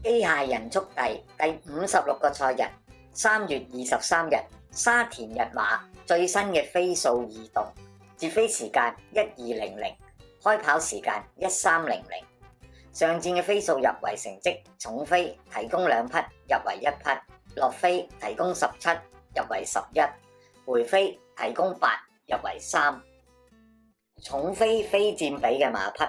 機械人速遞第56個賽日，3月23日，沙田日馬最新嘅飛數異動，截飛時間12:00，開跑時間13:00。上戰嘅飛數入圍成績，重飛提供2匹，入圍1匹；落飛提供17，入圍11；回飛提供8，入圍3。重飛非佔比嘅馬匹，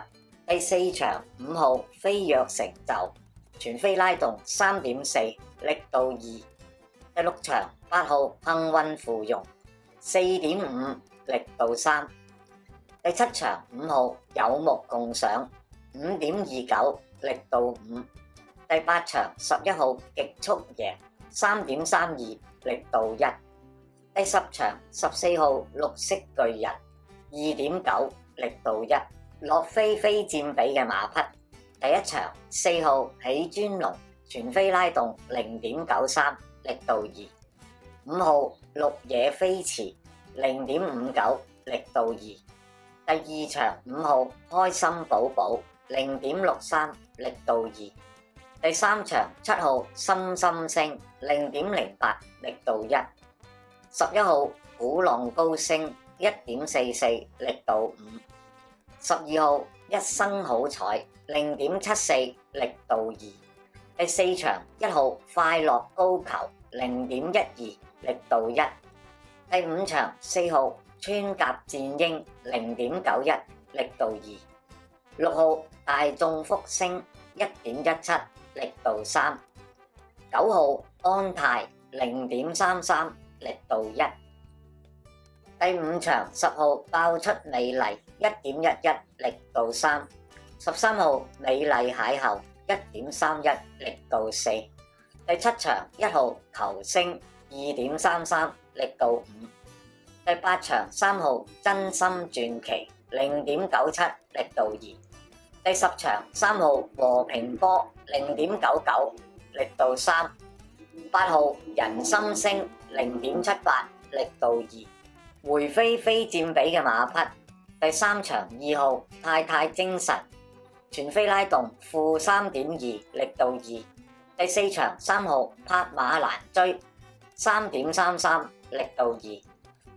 第4場5號飛躍成就，全飛拉動3.4，力度2；第6場8號幸運芙蓉4.5，力度3；第7場5號有目共賞5.29，力度5；第8場11號極速贏3.32，力度1；第10場14號綠色巨人2.9，力度1。落飛非佔比嘅馬匹，第1場4號喜尊龍全飛拉動0.93，力度2； 5號綠野飛馳0.59，力度2；第2場5號開心寶寶0.63，力度2；第3場7號心心星0.08，力度1； 11號鼓浪高升1.44，力度5； 12號一生好彩0.74，力度2；第4場1號快樂高球0.12，力度1；第5場4號穿甲戰鷹0.91，力度2； 6號大眾福星1.17，力度3； 9號安泰0.33，力度1；第5場10號爆出美麗1.11，力度3； 13號美麗邂逅1.31，力度4；第7場1號球星2.33，力度5；第8場3號真心傳奇0.97，力度2；第10場3號和平波0.99，力度3； 8號人心星0.78，力度2。回飛非佔比嘅馬匹，第3場2號太太精神全飛拉動-3.2，力度2；第4場3號拍馬難追3.33，力度2；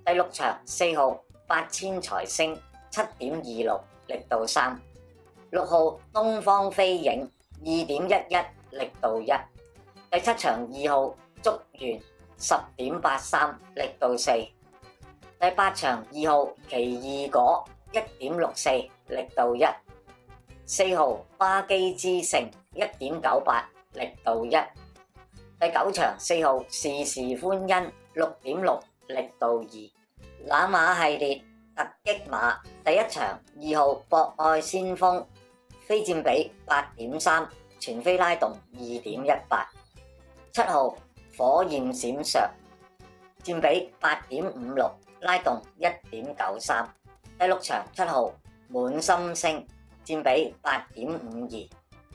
第6場4號八千財星7.26，力度3； 6號東方飛影2.11，力度1；第7場2號竹園10.83，力度4；第8場2號奇異果1.64，力度1； 4號巴基之星1.98，力度1；第9場4號時時歡欣6.6，力度2。那馬系列突擊馬，第1場2號博愛先鋒非佔比8.3，全飛拉動2.18； 7號火焰閃爍佔比8.56，拉動1.93；第6場7號滿心星佔比8.52，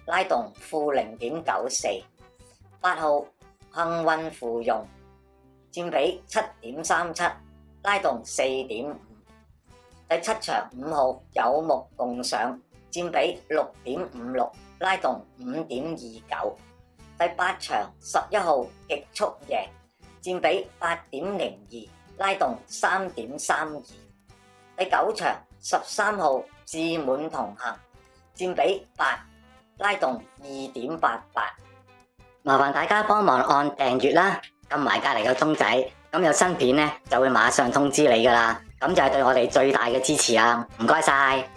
拉動-0.94； 8號幸運芙蓉佔比7.37，拉動4.5；第7場5號有目共賞佔比6.56，拉動5.29；第8場11號極速贏佔比8.02，拉動3.32；第9場13號志滿同行佔比8，拉動2.88。麻煩大家幫忙按訂閱啦，撳埋隔離個鐘仔，咁有新片呢就會馬上通知你㗎喇，咁就係對我哋最大嘅支持啊！唔該晒。